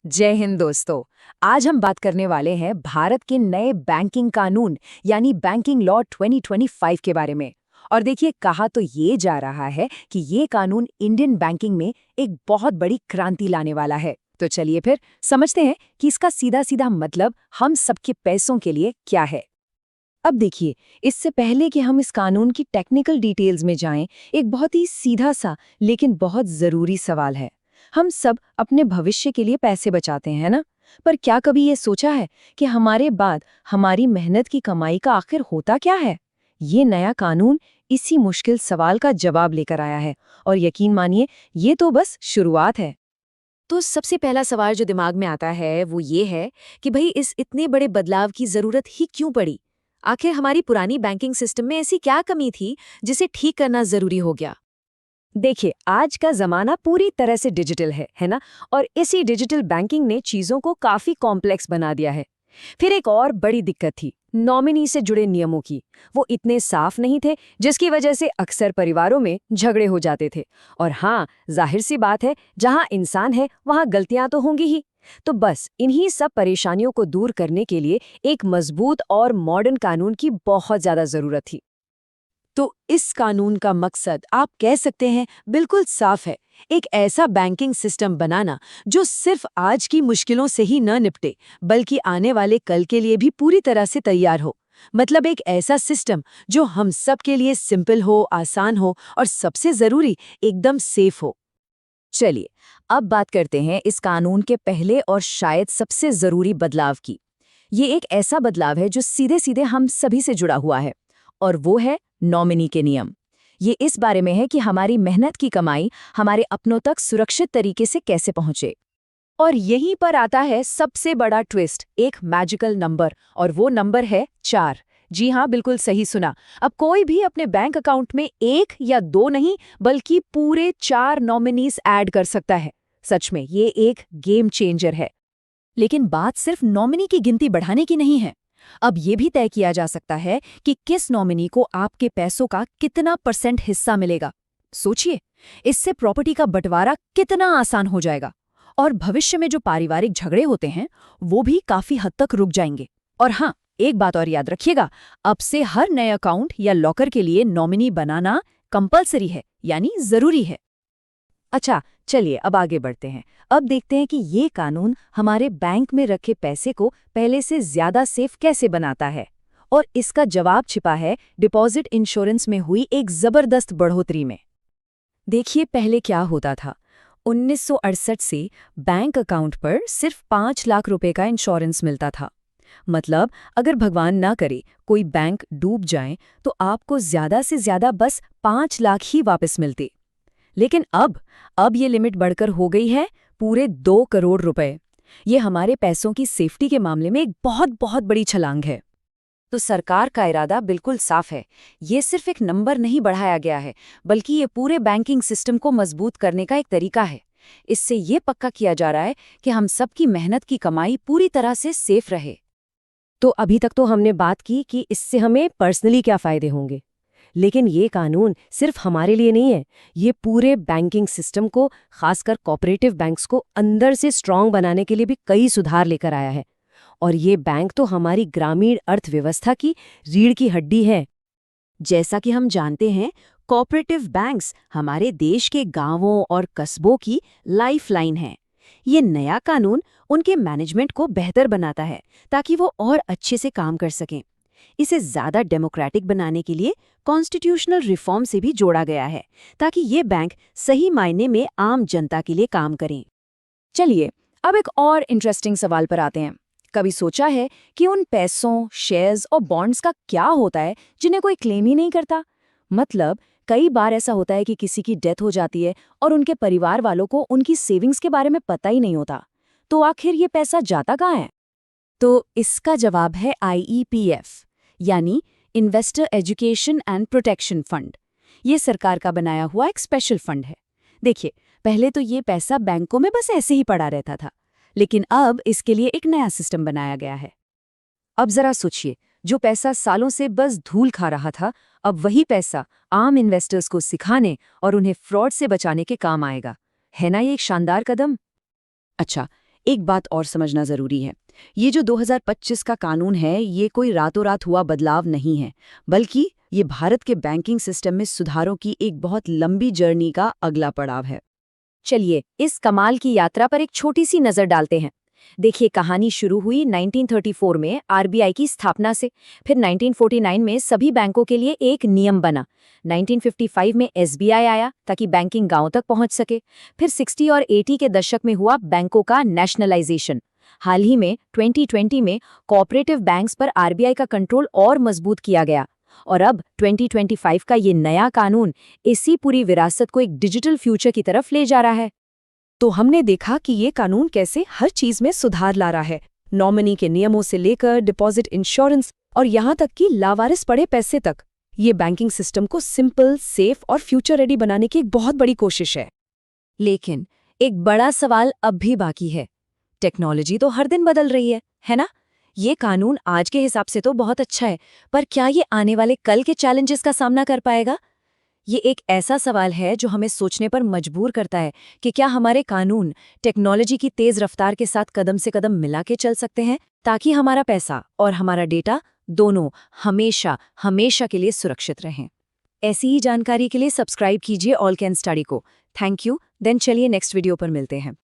जय हिंद दोस्तों। आज हम बात करने वाले हैं भारत के नए बैंकिंग कानून यानी बैंकिंग लॉ 2025 के बारे में। और देखिए, कहा तो ये जा रहा है कि ये कानून इंडियन बैंकिंग में एक बहुत बड़ी क्रांति लाने वाला है। तो चलिए फिर समझते हैं कि इसका सीधा सीधा मतलब हम सबके पैसों के लिए क्या है। अब देखिए, इससे पहले कि हम इस कानून की टेक्निकल डिटेल्स में जाएं, एक बहुत ही सीधा सा लेकिन बहुत जरूरी सवाल है। हम सब अपने भविष्य के लिए पैसे बचाते हैं ना, पर क्या कभी ये सोचा है कि हमारे बाद हमारी मेहनत की कमाई का आखिर होता क्या है? ये नया कानून इसी मुश्किल सवाल का जवाब लेकर आया है, और यकीन मानिए, ये तो बस शुरुआत है। तो सबसे पहला सवाल जो दिमाग में आता है वो ये है कि भाई इस इतने बड़े बदलाव की जरूरत ही क्यों पड़ी? आखिर हमारी पुरानी बैंकिंग सिस्टम में ऐसी क्या कमी थी जिसे ठीक करना जरूरी हो गया? देखिए, आज का जमाना पूरी तरह से डिजिटल है ना? और इसी डिजिटल बैंकिंग ने चीजों को काफी कॉम्प्लेक्स बना दिया है। फिर एक और बड़ी दिक्कत थी नॉमिनी से जुड़े नियमों की। वो इतने साफ नहीं थे, जिसकी वजह से अक्सर परिवारों में झगड़े हो जाते थे। और हाँ, जाहिर सी बात है, जहां इंसान है वहां गलतियां तो होंगी ही। तो बस इन्हीं सब परेशानियों को दूर करने के लिए एक मजबूत और मॉडर्न कानून की बहुत ज्यादा जरूरत थी। तो इस कानून का मकसद आप कह सकते हैं बिल्कुल साफ है। एक ऐसा बैंकिंग सिस्टम बनाना जो सिर्फ आज की मुश्किलों से ही न निपटे, बल्कि आने वाले कल के लिए भी पूरी तरह से तैयार हो। मतलब एक ऐसा सिस्टम जो हम सब के लिए सिंपल हो, आसान हो और सबसे जरूरी, एकदम सेफ हो। चलिए, अब बात करते हैं इस कानून के पहले और शायद सबसे जरूरी बदलाव की। ये एक ऐसा बदलाव है जो सीधे सीधे हम सभी से जुड़ा हुआ है, और वो है नॉमिनी के नियम। ये इस बारे में है कि हमारी मेहनत की कमाई हमारे अपनों तक सुरक्षित तरीके से कैसे पहुंचे। और यहीं पर आता है सबसे बड़ा ट्विस्ट, एक मैजिकल नंबर, और वो नंबर है 4। जी हाँ, बिल्कुल सही सुना। अब कोई भी अपने बैंक अकाउंट में 1 या 2 नहीं, बल्कि पूरे 4 नॉमिनीज ऐड कर सकता है। सच में ये एक गेम चेंजर है। लेकिन बात सिर्फ नॉमिनी की गिनती बढ़ाने की नहीं है। अब ये भी तय किया जा सकता है कि किस नॉमिनी को आपके पैसों का कितना % हिस्सा मिलेगा। सोचिए, इससे प्रॉपर्टी का बंटवारा कितना आसान हो जाएगा, और भविष्य में जो पारिवारिक झगड़े होते हैं वो भी काफी हद तक रुक जाएंगे। और हाँ, एक बात और याद रखिएगा, अब से हर नए अकाउंट या लॉकर के लिए नॉमिनी बनाना कंपलसरी है, यानी जरूरी है। अच्छा, चलिए अब आगे बढ़ते हैं। अब देखते हैं कि ये कानून हमारे बैंक में रखे पैसे को पहले से ज्यादा सेफ कैसे बनाता है। और इसका जवाब छिपा है डिपॉजिट इंश्योरेंस में हुई एक जबरदस्त बढ़ोतरी में। देखिए, पहले क्या होता था। 1968 से बैंक अकाउंट पर सिर्फ 5 लाख रुपए का इंश्योरेंस मिलता था। मतलब अगर भगवान ना करे कोई बैंक डूब जाए तो आपको ज्यादा से ज्यादा बस 5 लाख ही वापस मिलते। लेकिन अब ये लिमिट बढ़कर हो गई है पूरे 2 करोड़ रुपए। ये हमारे पैसों की सेफ्टी के मामले में एक बहुत बहुत बड़ी छलांग है। तो सरकार का इरादा बिल्कुल साफ है। ये सिर्फ एक नंबर नहीं बढ़ाया गया है, बल्कि ये पूरे बैंकिंग सिस्टम को मजबूत करने का एक तरीका है। इससे ये पक्का किया जा रहा है कि हम सबकी मेहनत की कमाई पूरी तरह से सेफ रहे। तो अभी तक तो हमने बात की कि इससे हमें पर्सनली क्या फायदे होंगे, लेकिन ये कानून सिर्फ हमारे लिए नहीं है। ये पूरे बैंकिंग सिस्टम को, खासकर कोऑपरेटिव बैंक्स को अंदर से स्ट्रांग बनाने के लिए भी कई सुधार लेकर आया है। और ये बैंक तो हमारी ग्रामीण अर्थव्यवस्था की रीढ़ की हड्डी है। जैसा कि हम जानते हैं, कोऑपरेटिव बैंक्स हमारे देश के गांवों और कस्बों की लाइफलाइन है। ये नया कानून उनके मैनेजमेंट को बेहतर बनाता है, ताकि वो और अच्छे से काम कर सकें। इसे ज्यादा डेमोक्रेटिक बनाने के लिए कॉन्स्टिट्यूशनल रिफॉर्म से भी जोड़ा गया है, ताकि ये बैंक सही मायने में आम जनता के लिए काम करें। चलिए, अब एक और इंटरेस्टिंग सवाल पर आते हैं। कभी सोचा है कि उन पैसों, शेयर्स और बॉन्ड्स का क्या होता है जिन्हें कोई क्लेम ही नहीं करता? मतलब कई बार ऐसा होता है कि किसी की डेथ हो जाती है और उनके परिवार वालों को उनकी सेविंग्स के बारे में पता ही नहीं होता। तो आखिर ये पैसा जाता कहाँ है? तो इसका जवाब है IEPF, यानी investor education and protection fund. ये सरकार का बनाया हुआ एक स्पेशल फंड है। देखिए, पहले तो ये पैसा बैंकों में बस ऐसे ही पड़ा रहता था, लेकिन अब इसके लिए एक नया सिस्टम बनाया गया है। अब जरा सोचिए, जो पैसा सालों से बस धूल खा रहा था, अब वही पैसा आम इन्वेस्टर्स को सिखाने और उन्हें फ्रॉड से बचाने के काम आएगा। है ना ये एक शानदार कदम? अच्छा, एक बात और समझना जरूरी है। ये जो 2025 का कानून है, ये कोई रातों रात हुआ बदलाव नहीं है, बल्कि ये भारत के बैंकिंग सिस्टम में सुधारों की एक बहुत लंबी जर्नी का अगला पड़ाव है। चलिए इस कमाल की यात्रा पर एक छोटी सी नजर डालते हैं। देखिए, कहानी शुरू हुई 1934 में आरबीआई की स्थापना से। फिर 1949 में सभी बैंकों के लिए एक नियम बना। 1955 में एसबीआई आया ताकि बैंकिंग गांव तक पहुंच सके। फिर 60 और 80 के दशक में हुआ बैंकों का नेशनलाइजेशन। हाल ही में 2020 में कोऑपरेटिव बैंक्स पर आरबीआई का कंट्रोल और मजबूत किया गया। और अब 2025 का ये नया कानून इसी पूरी विरासत को एक डिजिटल फ्यूचर की तरफ ले जा रहा है। तो हमने देखा कि ये कानून कैसे हर चीज में सुधार ला रहा है, नॉमिनी के नियमों से लेकर डिपॉजिट इंश्योरेंस और यहाँ तक कि लावारिस पड़े पैसे तक। ये बैंकिंग सिस्टम को सिंपल, सेफ और फ्यूचर रेडी बनाने की एक बहुत बड़ी कोशिश है। लेकिन एक बड़ा सवाल अब भी बाकी है। टेक्नोलॉजी तो हर दिन बदल रही है ना? ये कानून आज के हिसाब से तो बहुत अच्छा है, पर क्या ये आने वाले कल के चैलेंजेस का सामना कर पाएगा? ये एक ऐसा सवाल है जो हमें सोचने पर मजबूर करता है कि क्या हमारे कानून टेक्नोलॉजी की तेज रफ्तार के साथ कदम से कदम मिला के चल सकते हैं, ताकि हमारा पैसा और हमारा डेटा दोनों हमेशा हमेशा के लिए सुरक्षित रहें। ऐसी ही जानकारी के लिए सब्सक्राइब कीजिए ऑल कैन स्टडी को। Thank you. देन चलिए नेक्स्ट वीडियो पर मिलते हैं।